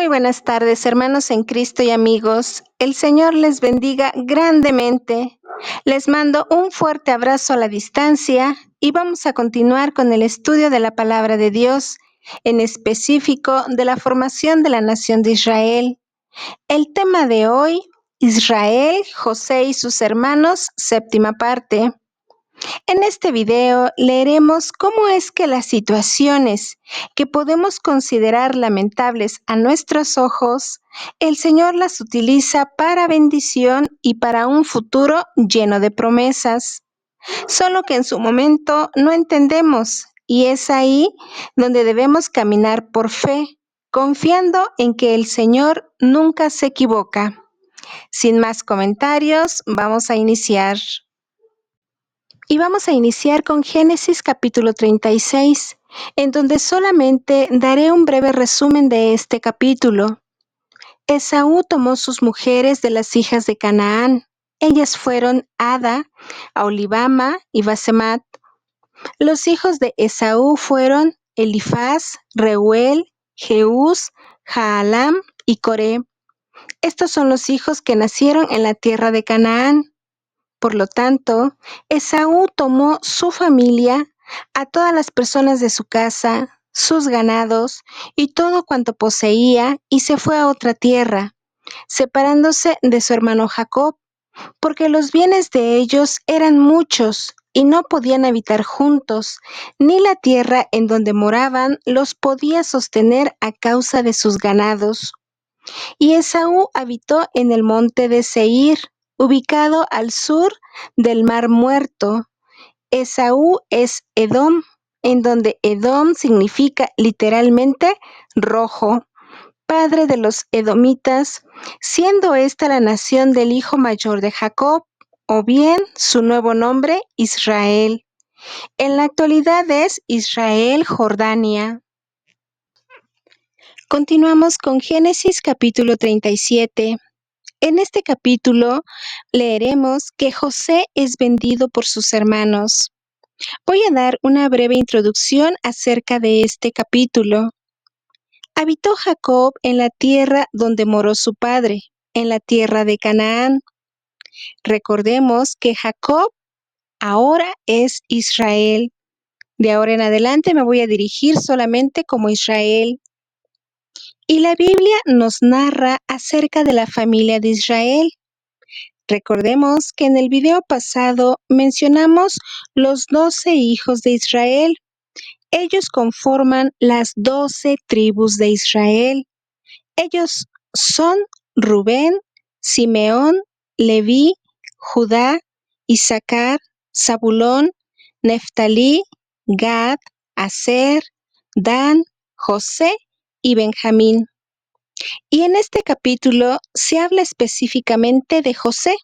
Muy buenas tardes, hermanos en Cristo y amigos. El Señor les bendiga grandemente. Les mando un fuerte abrazo a la distancia y vamos a continuar con el estudio de la palabra de Dios, en específico de la formación de la nación de Israel. El tema de hoy, Israel, José y sus hermanos, séptima parte. En este video leeremos cómo es que las situaciones que podemos considerar lamentables a nuestros ojos, el Señor las utiliza para bendición y para un futuro lleno de promesas. Solo que en su momento no entendemos, y es ahí donde debemos caminar por fe, confiando en que el Señor nunca se equivoca. Sin más comentarios, vamos a iniciar. Y vamos a iniciar con Génesis capítulo 36, en donde solamente daré un breve resumen de este capítulo. Esaú tomó sus mujeres de las hijas de Canaán. Ellas fueron Ada, Aholibama y Basemat. Los hijos de Esaú fueron Elifaz, Reuel, Jeús, Jaalam y Coré. Estos son los hijos que nacieron en la tierra de Canaán. Por lo tanto, Esaú tomó su familia, a todas las personas de su casa, sus ganados y todo cuanto poseía, y se fue a otra tierra, separándose de su hermano Jacob, porque los bienes de ellos eran muchos y no podían habitar juntos, ni la tierra en donde moraban los podía sostener a causa de sus ganados. Y Esaú habitó en el monte de Seir, ubicado al sur del Mar Muerto. Esaú es Edom, en donde Edom significa literalmente rojo, padre de los edomitas, siendo esta la nación del hijo mayor de Jacob, o bien su nuevo nombre, Israel. En la actualidad es Israel Jordania. Continuamos con Génesis capítulo 37. En este capítulo leeremos que José es vendido por sus hermanos. Voy a dar una breve introducción acerca de este capítulo. Habitó Jacob en la tierra donde moró su padre, en la tierra de Canaán. Recordemos que Jacob ahora es Israel. De ahora en adelante me voy a dirigir solamente como Israel. Y la Biblia nos narra acerca de la familia de Israel. Recordemos que en el video pasado mencionamos los 12 hijos de Israel. Ellos conforman las 12 tribus de Israel. Ellos son Rubén, Simeón, Leví, Judá, Isaacar, Zabulón, Neftalí, Gad, Aser, Dan, José y Benjamín. Y en este capítulo se habla específicamente de José,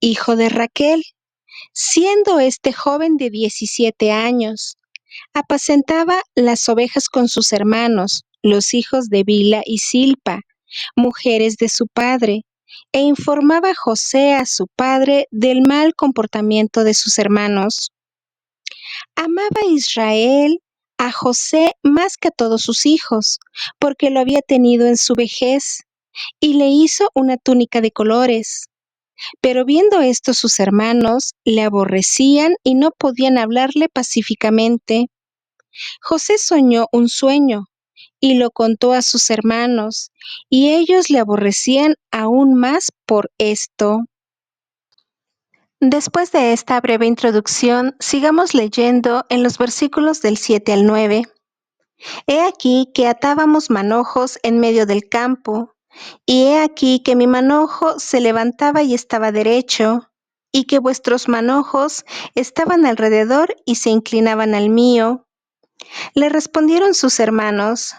hijo de Raquel, siendo este joven de 17 años. Apacentaba las ovejas con sus hermanos, los hijos de Bila y Silpa, mujeres de su padre, e informaba José a su padre del mal comportamiento de sus hermanos. Amaba Israel a José más que a todos sus hijos, porque lo había tenido en su vejez, y le hizo una túnica de colores. Pero viendo esto sus hermanos le aborrecían y no podían hablarle pacíficamente. José soñó un sueño y lo contó a sus hermanos, y ellos le aborrecían aún más por esto. Después de esta breve introducción, sigamos leyendo en los versículos del 7 al 9. He aquí que atábamos manojos en medio del campo, y he aquí que mi manojo se levantaba y estaba derecho, y que vuestros manojos estaban alrededor y se inclinaban al mío. Le respondieron sus hermanos: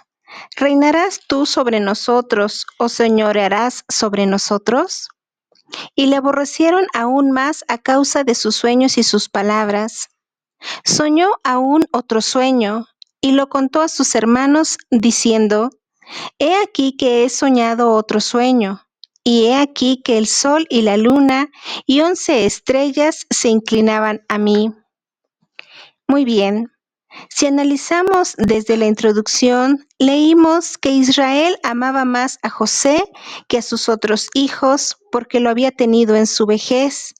¿Reinarás tú sobre nosotros, o señorearás sobre nosotros? Y le aborrecieron aún más a causa de sus sueños y sus palabras. Soñó aún otro sueño, y lo contó a sus hermanos, diciendo: He aquí que he soñado otro sueño, y he aquí que el sol y la luna y 11 estrellas se inclinaban a mí. Muy bien. Si analizamos desde la introducción, leímos que Israel amaba más a José que a sus otros hijos porque lo había tenido en su vejez.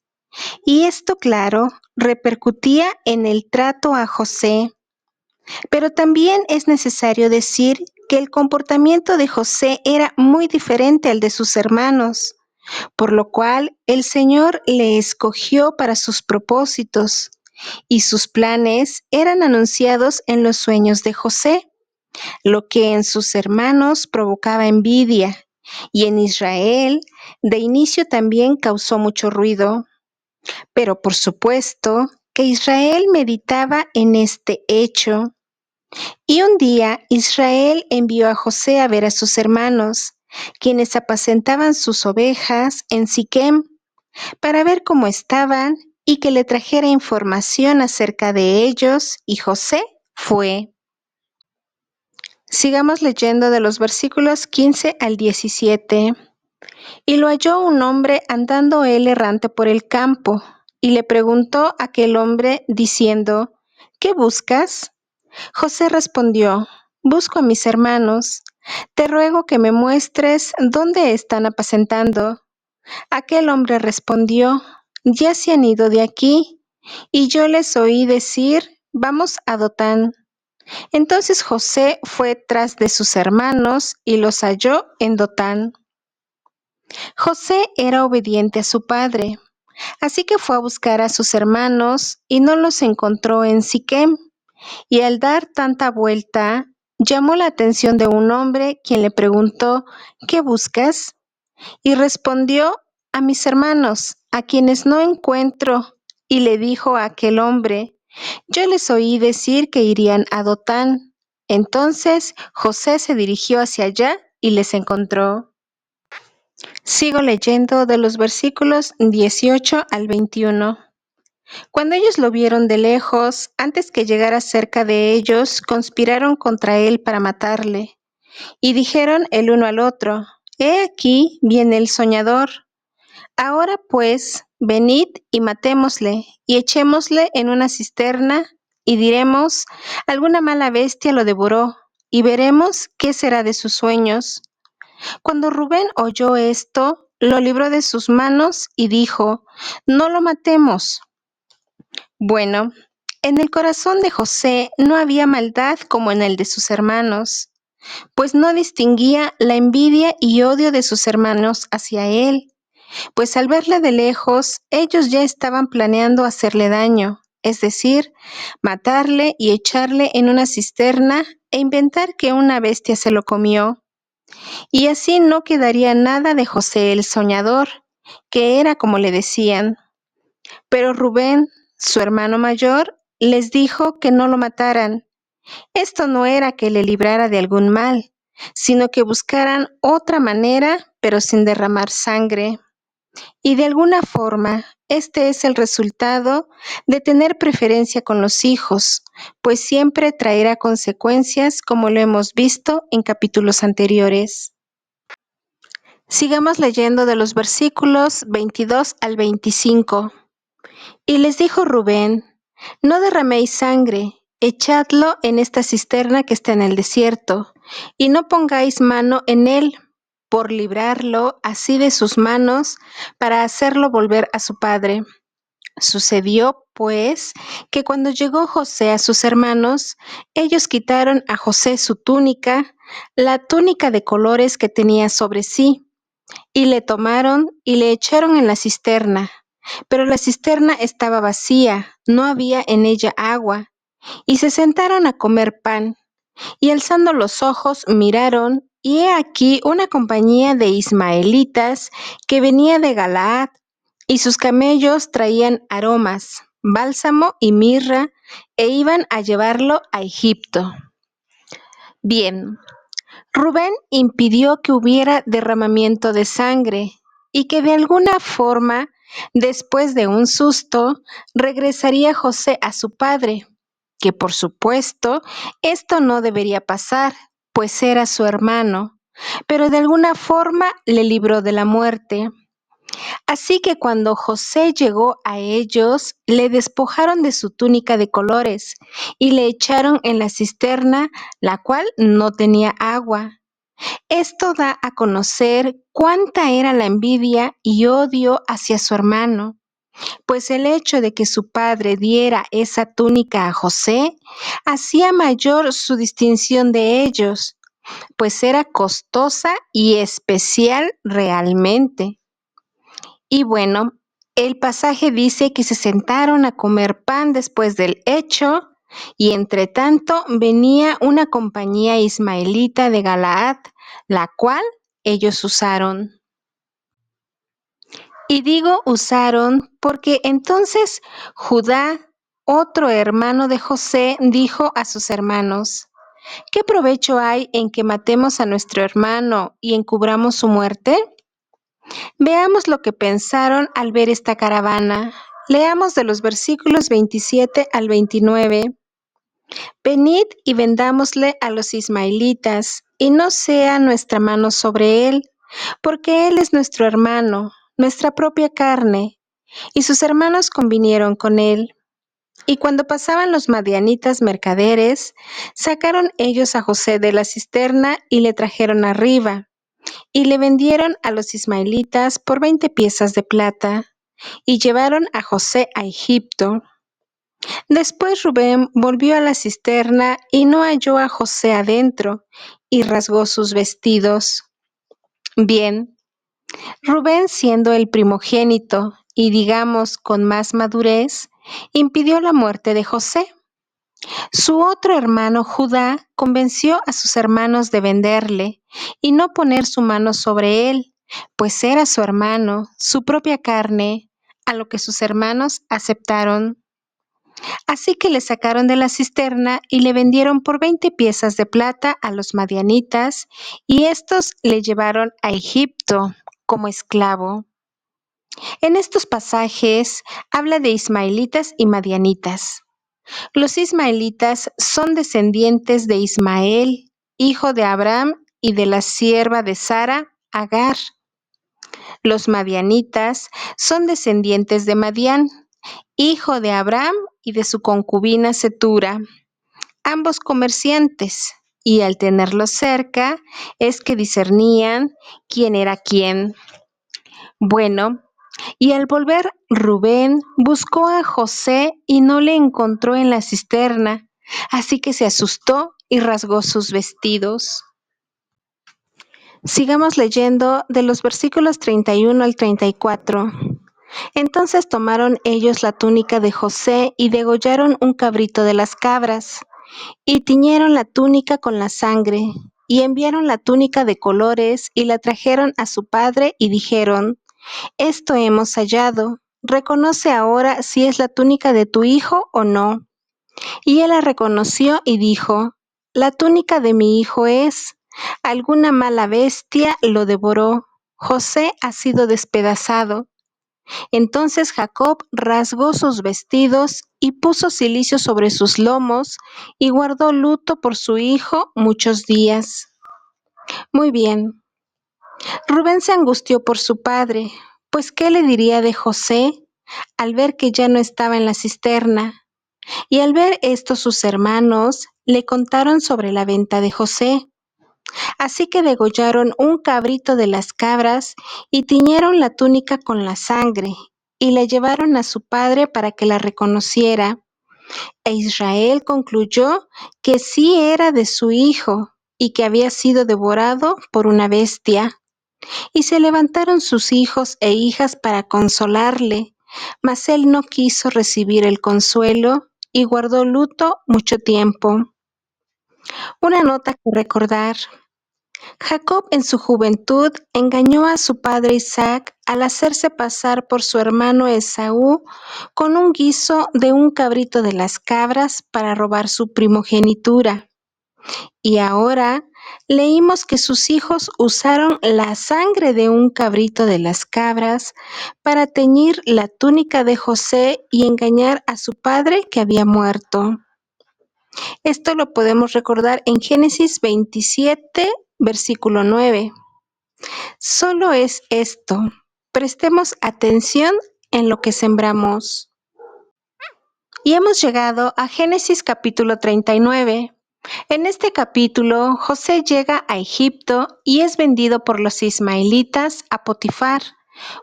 Y esto, claro, repercutía en el trato a José. Pero también es necesario decir que el comportamiento de José era muy diferente al de sus hermanos, por lo cual el Señor le escogió para sus propósitos, y sus planes eran anunciados en los sueños de José, lo que en sus hermanos provocaba envidia, y en Israel de inicio también causó mucho ruido. Pero por supuesto que Israel meditaba en este hecho. Y un día Israel envió a José a ver a sus hermanos, quienes apacentaban sus ovejas en Siquem, para ver cómo estaban y que le trajera información acerca de ellos, y José fue. Sigamos leyendo de los versículos 15 al 17. Y lo halló un hombre andando él errante por el campo, y le preguntó a aquel hombre diciendo: ¿Qué buscas? José respondió: Busco a mis hermanos. Te ruego que me muestres dónde están apacentando. Aquel hombre respondió: Ya se han ido de aquí, y yo les oí decir: Vamos a Dotán. Entonces José fue tras de sus hermanos y los halló en Dotán. José era obediente a su padre, así que fue a buscar a sus hermanos y no los encontró en Siquem. Y al dar tanta vuelta, llamó la atención de un hombre, quien le preguntó: ¿Qué buscas? Y respondió: A mis hermanos, a quienes no encuentro. Y le dijo a aquel hombre: Yo les oí decir que irían a Dotán. Entonces José se dirigió hacia allá y les encontró. Sigo leyendo de los versículos 18 al 21. Cuando ellos lo vieron de lejos, antes que llegara cerca de ellos, conspiraron contra él para matarle. Y dijeron el uno al otro: He aquí viene el soñador. Ahora pues, venid y matémosle, y echémosle en una cisterna, y diremos: Alguna mala bestia lo devoró, y veremos qué será de sus sueños. Cuando Rubén oyó esto, lo libró de sus manos y dijo: No lo matemos. Bueno, en el corazón de José no había maldad como en el de sus hermanos, pues no distinguía la envidia y odio de sus hermanos hacia él, pues al verle de lejos, ellos ya estaban planeando hacerle daño, es decir, matarle y echarle en una cisterna e inventar que una bestia se lo comió. Y así no quedaría nada de José el soñador, que era como le decían. Pero Rubén, su hermano mayor, les dijo que no lo mataran. Esto no era que le librara de algún mal, sino que buscaran otra manera, pero sin derramar sangre. Y de alguna forma, este es el resultado de tener preferencia con los hijos, pues siempre traerá consecuencias, como lo hemos visto en capítulos anteriores. Sigamos leyendo de los versículos 22 al 25. Y les dijo Rubén: No derraméis sangre, echadlo en esta cisterna que está en el desierto, y no pongáis mano en él, por librarlo así de sus manos, para hacerlo volver a su padre. Sucedió, pues, que cuando llegó José a sus hermanos, ellos quitaron a José su túnica, la túnica de colores que tenía sobre sí, y le tomaron y le echaron en la cisterna. Pero la cisterna estaba vacía, no había en ella agua, y se sentaron a comer pan, y alzando los ojos miraron, y he aquí una compañía de ismaelitas que venía de Galaad, y sus camellos traían aromas, bálsamo y mirra, e iban a llevarlo a Egipto. Bien, Rubén impidió que hubiera derramamiento de sangre y que de alguna forma, después de un susto, regresaría José a su padre, que por supuesto esto no debería pasar, pues era su hermano, pero de alguna forma le libró de la muerte. Así que cuando José llegó a ellos, le despojaron de su túnica de colores y le echaron en la cisterna, la cual no tenía agua. Esto da a conocer cuánta era la envidia y odio hacia su hermano, pues el hecho de que su padre diera esa túnica a José hacía mayor su distinción de ellos, pues era costosa y especial realmente. Y bueno, el pasaje dice que se sentaron a comer pan después del hecho, y entre tanto venía una compañía ismaelita de Galaad, la cual ellos usaron. Y digo usaron porque entonces Judá, otro hermano de José, dijo a sus hermanos: ¿Qué provecho hay en que matemos a nuestro hermano y encubramos su muerte? Veamos lo que pensaron al ver esta caravana. Leamos de los versículos 27 al 29. Venid y vendámosle a los ismaelitas, y no sea nuestra mano sobre él, porque él es nuestro hermano, nuestra propia carne. Y sus hermanos convinieron con él. Y cuando pasaban los madianitas mercaderes, sacaron ellos a José de la cisterna y le trajeron arriba, y le vendieron a los ismaelitas por 20 piezas de plata, y llevaron a José a Egipto. Después Rubén volvió a la cisterna y no halló a José adentro, y rasgó sus vestidos. Bien, Rubén, siendo el primogénito y digamos con más madurez, impidió la muerte de José. Su otro hermano Judá convenció a sus hermanos de venderle y no poner su mano sobre él, pues era su hermano, su propia carne, a lo que sus hermanos aceptaron. Así que le sacaron de la cisterna y le vendieron por 20 piezas de plata a los madianitas, y estos le llevaron a Egipto como esclavo. En estos pasajes habla de ismaelitas y madianitas. Los ismaelitas son descendientes de Ismael, hijo de Abraham y de la sierva de Sara, Agar. Los madianitas son descendientes de Madián, hijo de Abraham y de su concubina Setura, ambos comerciantes, y al tenerlos cerca es que discernían quién era quién. Bueno, y al volver Rubén buscó a José y no le encontró en la cisterna, así que se asustó y rasgó sus vestidos. Sigamos leyendo de los versículos 31 al 34. Entonces tomaron ellos la túnica de José y degollaron un cabrito de las cabras, y tiñeron la túnica con la sangre, y enviaron la túnica de colores y la trajeron a su padre y dijeron: Esto hemos hallado. Reconoce ahora si es la túnica de tu hijo o no. Y él la reconoció y dijo: La túnica de mi hijo es. Alguna mala bestia lo devoró. José ha sido despedazado. Entonces Jacob rasgó sus vestidos y puso cilicio sobre sus lomos y guardó luto por su hijo muchos días. Muy bien. Rubén se angustió por su padre, pues ¿qué le diría de José al ver que ya no estaba en la cisterna? Y al ver esto sus hermanos le contaron sobre la venta de José. Así que degollaron un cabrito de las cabras y tiñeron la túnica con la sangre, y la llevaron a su padre para que la reconociera. E Israel concluyó que sí era de su hijo y que había sido devorado por una bestia. Y se levantaron sus hijos e hijas para consolarle, mas él no quiso recibir el consuelo y guardó luto mucho tiempo. Una nota que recordar. Jacob en su juventud engañó a su padre Isaac al hacerse pasar por su hermano Esaú con un guiso de un cabrito de las cabras para robar su primogenitura. Y ahora leímos que sus hijos usaron la sangre de un cabrito de las cabras para teñir la túnica de José y engañar a su padre que había muerto. Esto lo podemos recordar en Génesis 27, versículo 9. Solo es esto. prestemos atención en lo que sembramos. Y hemos llegado a Génesis capítulo 39. En este capítulo, José llega a Egipto y es vendido por los ismaelitas a Potifar,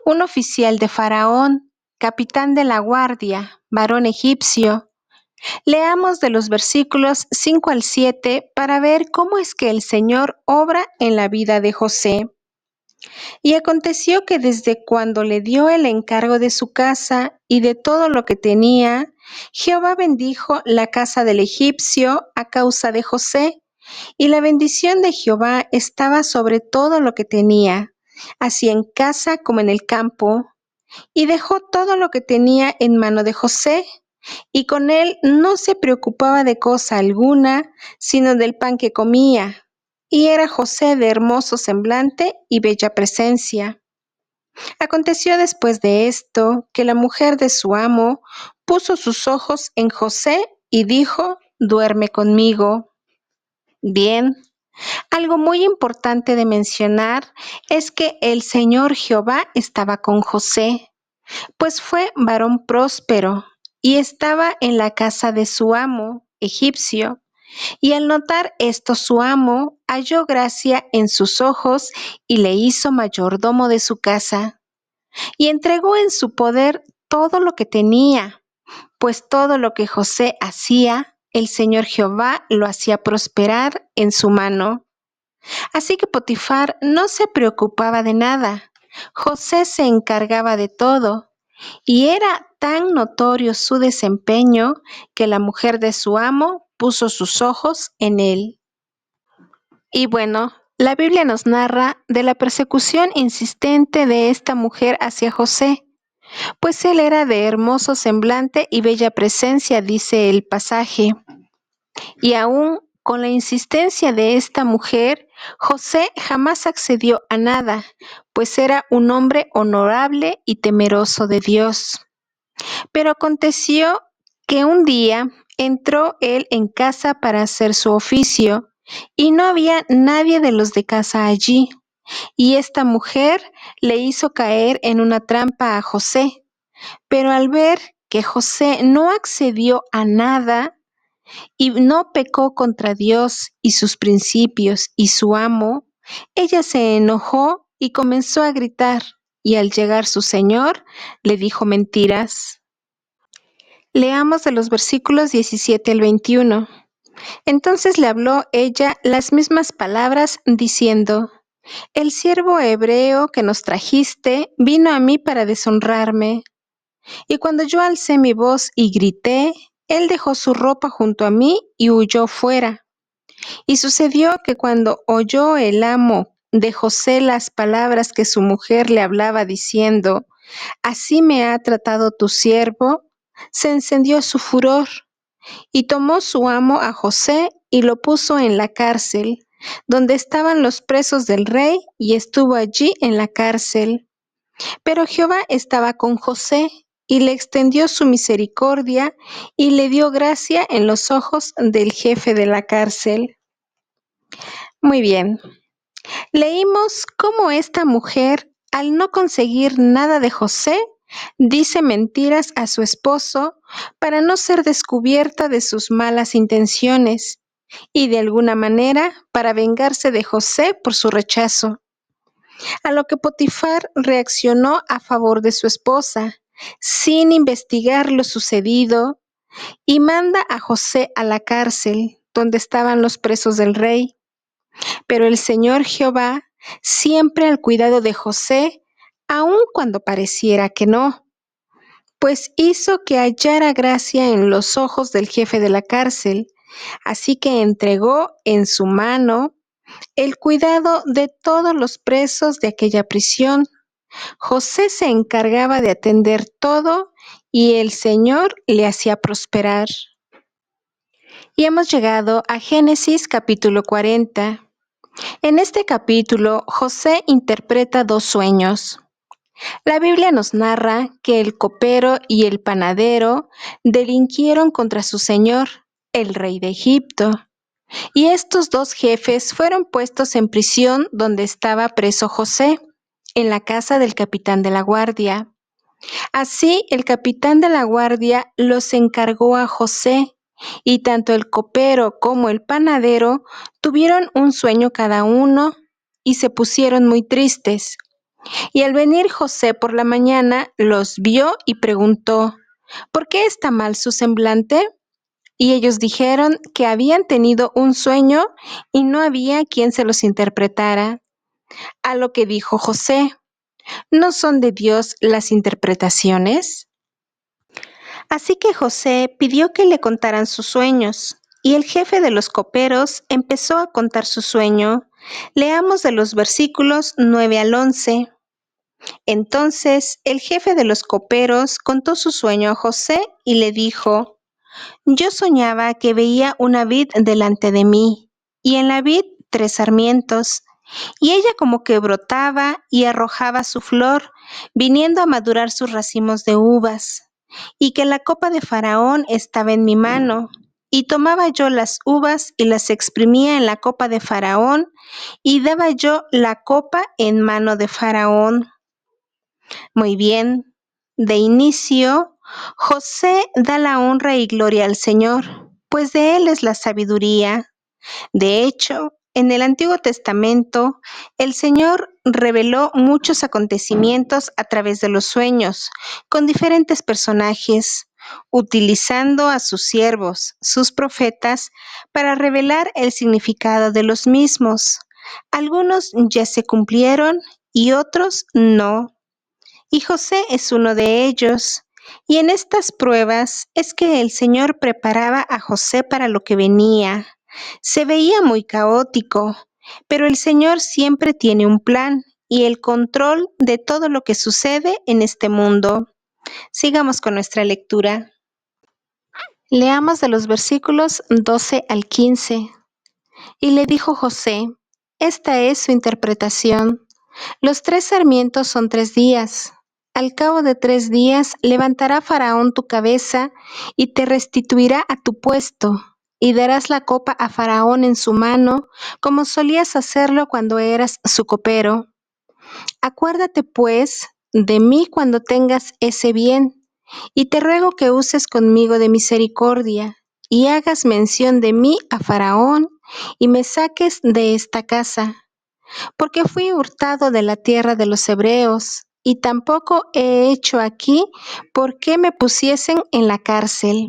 un oficial de Faraón, capitán de la guardia, varón egipcio. Leamos de los versículos 5 al 7 para ver cómo es que el Señor obra en la vida de José. Y aconteció que desde cuando le dio el encargo de su casa y de todo lo que tenía, Jehová bendijo la casa del egipcio a causa de José, y la bendición de Jehová estaba sobre todo lo que tenía, así en casa como en el campo, y dejó todo lo que tenía en mano de José, y con él no se preocupaba de cosa alguna, sino del pan que comía. Y era José de hermoso semblante y bella presencia. Aconteció después de esto que la mujer de su amo puso sus ojos en José y dijo: duerme conmigo. Bien, algo muy importante de mencionar es que el Señor Jehová estaba con José, pues fue varón próspero y estaba en la casa de su amo, egipcio. Y al notar esto su amo halló gracia en sus ojos y le hizo mayordomo de su casa. Y entregó en su poder todo lo que tenía, pues todo lo que José hacía, el Señor Jehová lo hacía prosperar en su mano. Así que Potifar no se preocupaba de nada. José se encargaba de todo, y era tan notorio su desempeño que la mujer de su amo puso sus ojos en él. Y bueno, la Biblia nos narra de la persecución insistente de esta mujer hacia José, pues él era de hermoso semblante y bella presencia, dice el pasaje. Y aún con la insistencia de esta mujer, José jamás accedió a nada, pues era un hombre honorable y temeroso de Dios. Pero aconteció que un día entró él en casa para hacer su oficio, y no había nadie de los de casa allí. Y esta mujer le hizo caer en una trampa a José. Pero al ver que José no accedió a nada y no pecó contra Dios y sus principios y su amo, ella se enojó y comenzó a gritar, y al llegar su señor, le dijo mentiras. Leamos de los versículos 17 al 21. Entonces le habló ella las mismas palabras, diciendo: el siervo hebreo que nos trajiste vino a mí para deshonrarme. Y cuando yo alcé mi voz y grité, él dejó su ropa junto a mí y huyó fuera. Y sucedió que cuando oyó el amo de José las palabras que su mujer le hablaba diciendo: así me ha tratado tu siervo, se encendió su furor, y tomó su amo a José y lo puso en la cárcel, donde estaban los presos del rey, y estuvo allí en la cárcel. Pero Jehová estaba con José, y le extendió su misericordia, y le dio gracia en los ojos del jefe de la cárcel. Muy bien. Leímos cómo esta mujer, al no conseguir nada de José, dice mentiras a su esposo para no ser descubierta de sus malas intenciones y de alguna manera para vengarse de José por su rechazo. A lo que Potifar reaccionó a favor de su esposa, sin investigar lo sucedido, y manda a José a la cárcel, donde estaban los presos del rey. Pero el Señor Jehová, siempre al cuidado de José, aun cuando pareciera que no, pues hizo que hallara gracia en los ojos del jefe de la cárcel, así que entregó en su mano el cuidado de todos los presos de aquella prisión. José se encargaba de atender todo y el Señor le hacía prosperar. Y hemos llegado a Génesis capítulo 40. En este capítulo, José interpreta dos sueños. La Biblia nos narra que el copero y el panadero delinquieron contra su señor, el rey de Egipto, y estos dos jefes fueron puestos en prisión donde estaba preso José. en la casa del capitán de la guardia. Así el capitán de la guardia los encargó a José, y tanto el copero como el panadero tuvieron un sueño cada uno y se pusieron muy tristes. Y al venir José por la mañana los vio y preguntó: ¿Por qué está mal su semblante? Y ellos dijeron que habían tenido un sueño y no había quien se los interpretara. A lo que dijo José: ¿No son de Dios las interpretaciones? Así que José pidió que le contaran sus sueños, y el jefe de los coperos empezó a contar su sueño. Leamos de los versículos 9 al 11. Entonces el jefe de los coperos contó su sueño a José y le dijo: Yo soñaba que veía una vid delante de mí, y en la vid 3 sarmientos, y ella como que brotaba y arrojaba su flor, viniendo a madurar sus racimos de uvas, y que la copa de Faraón estaba en mi mano, y tomaba yo las uvas y las exprimía en la copa de Faraón, y daba yo la copa en mano de Faraón. Muy bien. De inicio, José da la honra y gloria al Señor, pues de Él es la sabiduría. De hecho, en el Antiguo Testamento, el Señor reveló muchos acontecimientos a través de los sueños, con diferentes personajes, utilizando a sus siervos, sus profetas, para revelar el significado de los mismos. Algunos ya se cumplieron y otros no. Y José es uno de ellos. Y en estas pruebas es que el Señor preparaba a José para lo que venía. Se veía muy caótico, pero el Señor siempre tiene un plan y el control de todo lo que sucede en este mundo. Sigamos con nuestra lectura. Leamos de los versículos 12 al 15. Y le dijo José: Esta es su interpretación. Los 3 sarmientos son 3 días. Al cabo de 3 días levantará Faraón tu cabeza y te restituirá a tu puesto, y darás la copa a Faraón en su mano, como solías hacerlo cuando eras su copero. Acuérdate, pues, de mí cuando tengas ese bien, y te ruego que uses conmigo de misericordia, y hagas mención de mí a Faraón, y me saques de esta casa, porque fui hurtado de la tierra de los hebreos, y tampoco he hecho aquí por qué me pusiesen en la cárcel.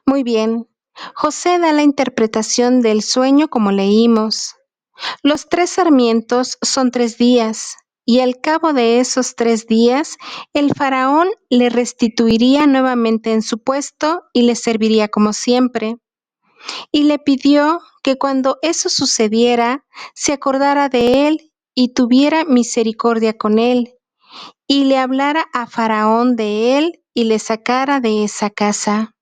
Muy bien. José da la interpretación del sueño como leímos. Los 3 sarmientos son 3 días, y al cabo de esos 3 días, el faraón le restituiría nuevamente en su puesto y le serviría como siempre. Y le pidió que cuando eso sucediera, se acordara de él y tuviera misericordia con él, y le hablara a Faraón de él y le sacara de esa casa.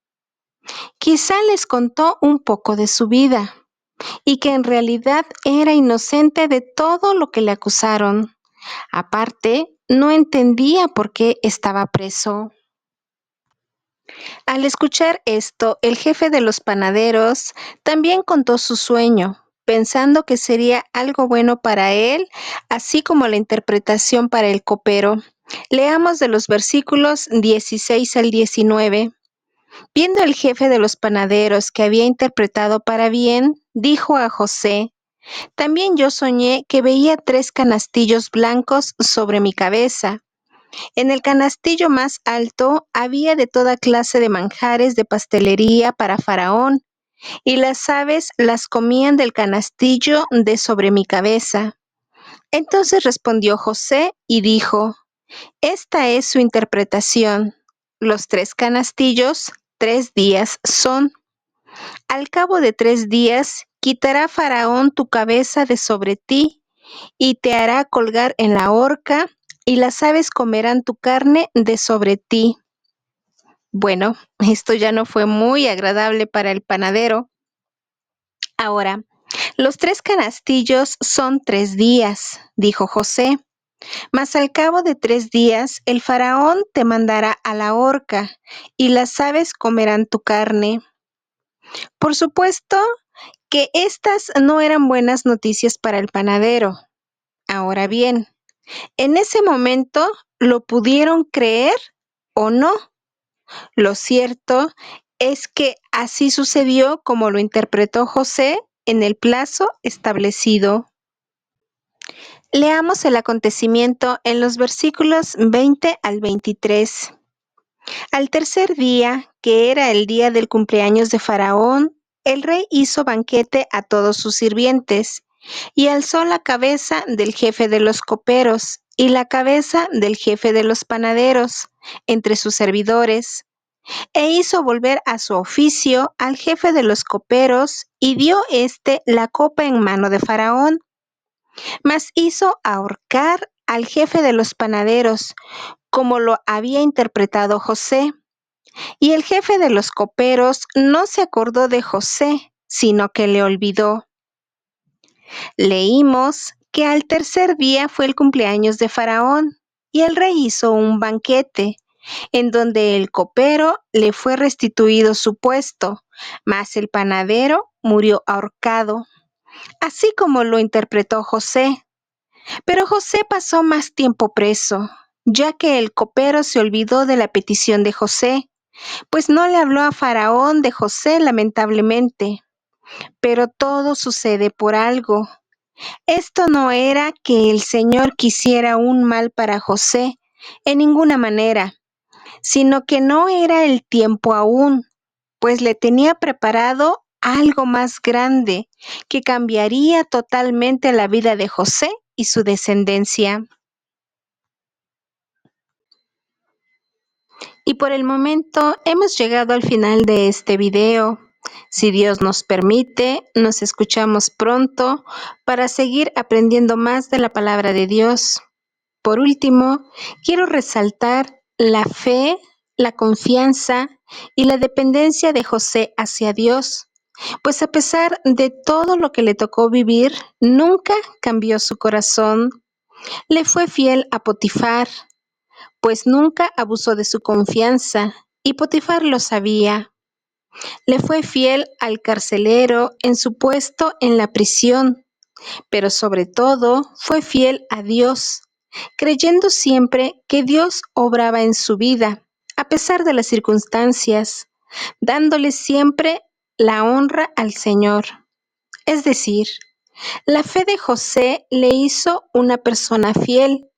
Quizá les contó un poco de su vida, y que en realidad era inocente de todo lo que le acusaron. Aparte, no entendía por qué estaba preso. Al escuchar esto, el jefe de los panaderos también contó su sueño, pensando que sería algo bueno para él, así como la interpretación para el copero. Leamos de los versículos 16 al 19. Viendo el jefe de los panaderos que había interpretado para bien, dijo a José: También yo soñé que veía 3 canastillos blancos sobre mi cabeza. En el canastillo más alto había de toda clase de manjares de pastelería para Faraón, y las aves las comían del canastillo de sobre mi cabeza. Entonces respondió José y dijo: Esta es su interpretación. Los 3 canastillos, 3 días son. Al cabo de 3 días, quitará Faraón tu cabeza de sobre ti, y te hará colgar en la horca, y las aves comerán tu carne de sobre ti. Bueno, esto ya no fue muy agradable para el panadero. Ahora, los 3 canastillos son 3 días, dijo José, mas al cabo de 3 días el faraón te mandará a la horca, y las aves comerán tu carne. Por supuesto que estas no eran buenas noticias para el panadero. Ahora bien, En ese momento lo pudieron creer o no. Lo cierto es que así sucedió como lo interpretó José en el plazo establecido. Leamos el acontecimiento en los versículos 20 al 23. Al tercer día, que era el día del cumpleaños de Faraón, el rey hizo banquete a todos sus sirvientes y alzó la cabeza del jefe de los coperos y la cabeza del jefe de los panaderos entre sus servidores, e hizo volver a su oficio al jefe de los coperos y dio éste la copa en mano de Faraón, mas hizo ahorcar al jefe de los panaderos, como lo había interpretado José. Y el jefe de los coperos no se acordó de José, sino que le olvidó. Leímos que al tercer día fue el cumpleaños de Faraón, y el rey hizo un banquete, en donde el copero le fue restituido su puesto, mas el panadero murió ahorcado, así como lo interpretó José. Pero José pasó más tiempo preso, ya que el copero se olvidó de la petición de José, pues no le habló a Faraón de José, lamentablemente. Pero todo sucede por algo. Esto no era que el Señor quisiera un mal para José, en ninguna manera, sino que no era el tiempo aún, pues le tenía preparado algo más grande que cambiaría totalmente la vida de José y su descendencia. Y por el momento hemos llegado al final de este video. Si Dios nos permite, nos escuchamos pronto para seguir aprendiendo más de la palabra de Dios. Por último, quiero resaltar la fe, la confianza y la dependencia de José hacia Dios, pues a pesar de todo lo que le tocó vivir, nunca cambió su corazón. Le fue fiel a Potifar, pues nunca abusó de su confianza, y Potifar lo sabía. Le fue fiel al carcelero en su puesto en la prisión, pero sobre todo fue fiel a Dios, creyendo siempre que Dios obraba en su vida, a pesar de las circunstancias, dándole siempre la honra al Señor. Es decir, la fe de José le hizo una persona fiel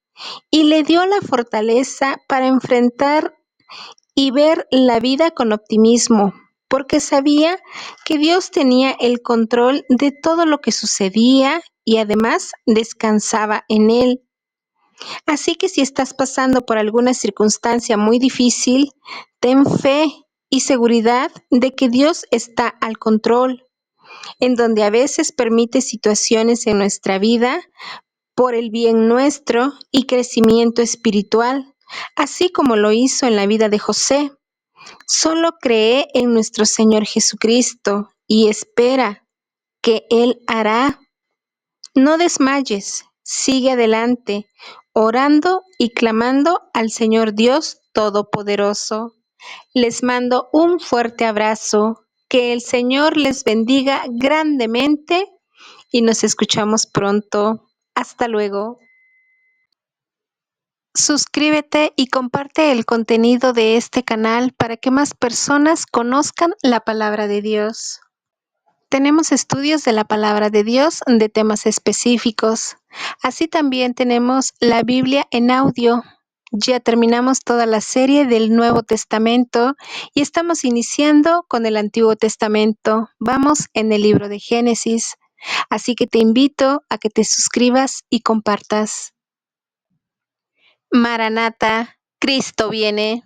y le dio la fortaleza para enfrentar y ver la vida con optimismo, porque sabía que Dios tenía el control de todo lo que sucedía y además descansaba en él. Así que si estás pasando por alguna circunstancia muy difícil, ten fe y seguridad de que Dios está al control, en donde a veces permite situaciones en nuestra vida por el bien nuestro y crecimiento espiritual, así como lo hizo en la vida de José. Solo cree en nuestro Señor Jesucristo y espera que Él hará. No desmayes, sigue adelante, orando y clamando al Señor Dios Todopoderoso. Les mando un fuerte abrazo, que el Señor les bendiga grandemente y nos escuchamos pronto. Hasta luego. Suscríbete y comparte el contenido de este canal para que más personas conozcan la palabra de Dios. Tenemos estudios de la palabra de Dios de temas específicos. Así también tenemos la Biblia en audio. Ya terminamos toda la serie del Nuevo Testamento y estamos iniciando con el Antiguo Testamento. Vamos en el libro de Génesis. Así que te invito a que te suscribas y compartas. Maranata, Cristo viene.